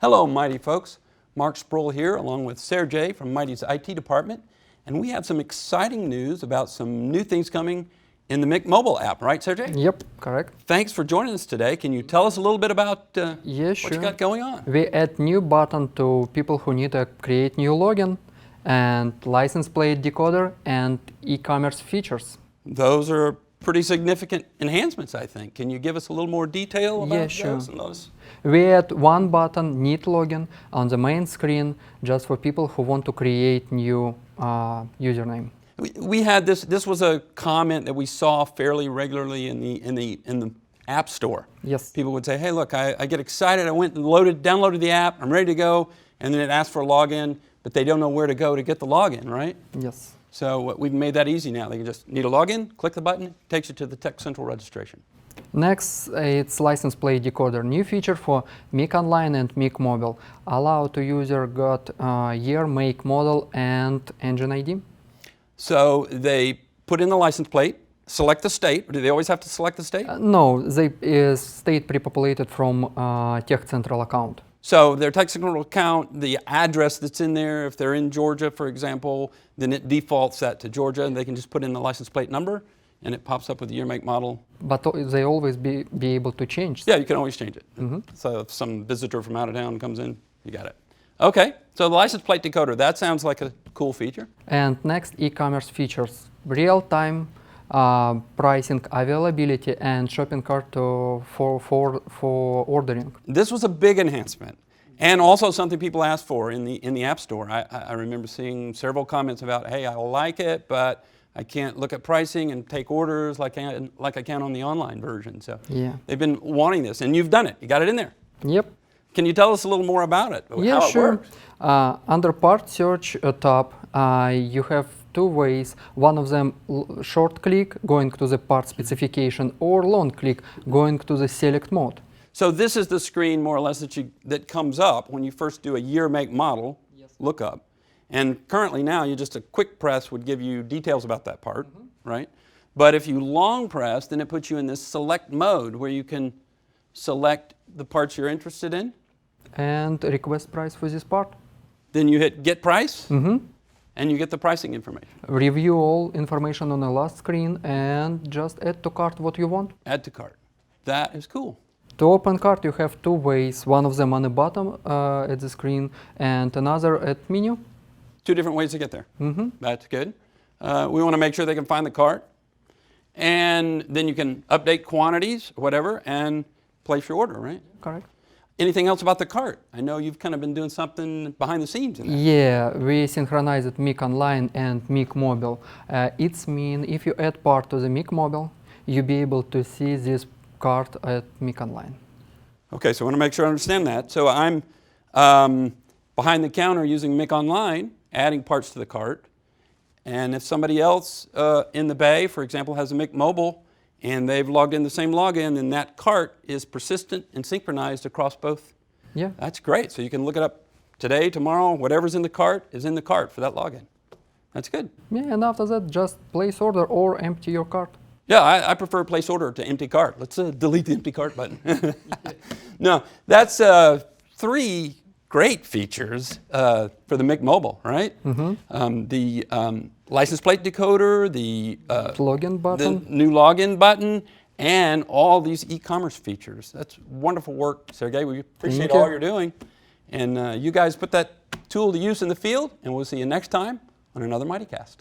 Hello, Mighty folks. Mark Sproul here, along with Sergey from Mighty's IT department, and we have some exciting news about some new things coming in the Mic mobile app, right, Sergey? Yep, correct. Thanks for joining us today. Can you tell us a little bit about Yeah, what sure. you got going on? We add new button to people who need to create new login and license plate decoder and e-commerce features. Those are pretty significant enhancements, I think. Can you give us a little more detail about those? Sure. We add one button, Need Login, on the main screen just for people who want to create new username. We had this was a comment that we saw fairly regularly in the App Store. Yes. People would say, hey, look, I get excited, I went and downloaded the app, I'm ready to go, and then it asks for a login, but they don't know where to go to get the login, right? Yes. So we've made that easy now. They can just need a login, click the button, takes you to the Tech Central registration. Next, it's license plate decoder, new feature for Mic Online and Mic Mobile. Allow to user got year, make, model, and engine ID. So they put in the license plate, select the state. Do they always have to select the state? No, they state pre-populated from Tech Central account. So their Tech Central account, the address that's in there, if they're in Georgia, for example, then it defaults that to Georgia, and they can just put in the license plate number, and it pops up with the year, make, model. But they always be able to change. Yeah, you can always change it. So if some visitor from out of town comes in, you got it. Okay, so the license plate decoder, that sounds like a cool feature. And next, e-commerce features, real-time pricing, availability, and shopping cart for ordering. This was a big enhancement, and also something people asked for in the App Store. I remember seeing several comments about, hey, I like it, but I can't look at pricing and take orders like I can on the online version. So yeah, they've been wanting this, and you've done it. You got it in there. Yep. Can you tell us a little more about it? Yeah, how sure. It works? Under part search tab, you have two ways. One of them, short click, going to the part specification, or long click, going to the select mode. So this is the screen, more or less, that comes up when you first do a year, make, model lookup. And currently now, just a quick press would give you details about that part, right? But if you long press, then it puts you in this select mode where you can select the parts you're interested in. And request price for this part. Then you hit get price, and you get the pricing information. Review all information on the last screen and just add to cart what you want. Add to cart. That is cool. To open cart, you have two ways. One of them on the bottom at the screen and another at menu. Two different ways to get there. That's good. We want to make sure they can find the cart. And then you can update quantities, whatever, and place your order, right? Correct. Anything else about the cart? I know you've kind of been doing something behind the scenes in that. Yeah, we synchronized Mic Online and Mic Mobile. It's mean if you add part to the Mic Mobile, you'll be able to see this cart at Mic Online. Okay, so I want to make sure I understand that. So I'm behind the counter using Mic Online, adding parts to the cart. And if somebody else in the Bay, for example, has a Mic Mobile, and they've logged in the same login, and that cart is persistent and synchronized across both. Yeah. That's great. So you can look it up today, tomorrow, whatever's in the cart is in the cart for that login. That's good. Yeah, and after that, just place order or empty your cart. Yeah, I prefer place order to empty cart. Let's delete the empty cart button. No, that's three great features for the Mic Mobile, right? The license plate decoder, the login button, the new login button, and all these e-commerce features. That's wonderful work, Sergey. We appreciate all you're doing. And you guys put that tool to use in the field, and we'll see you next time on another MightyCast.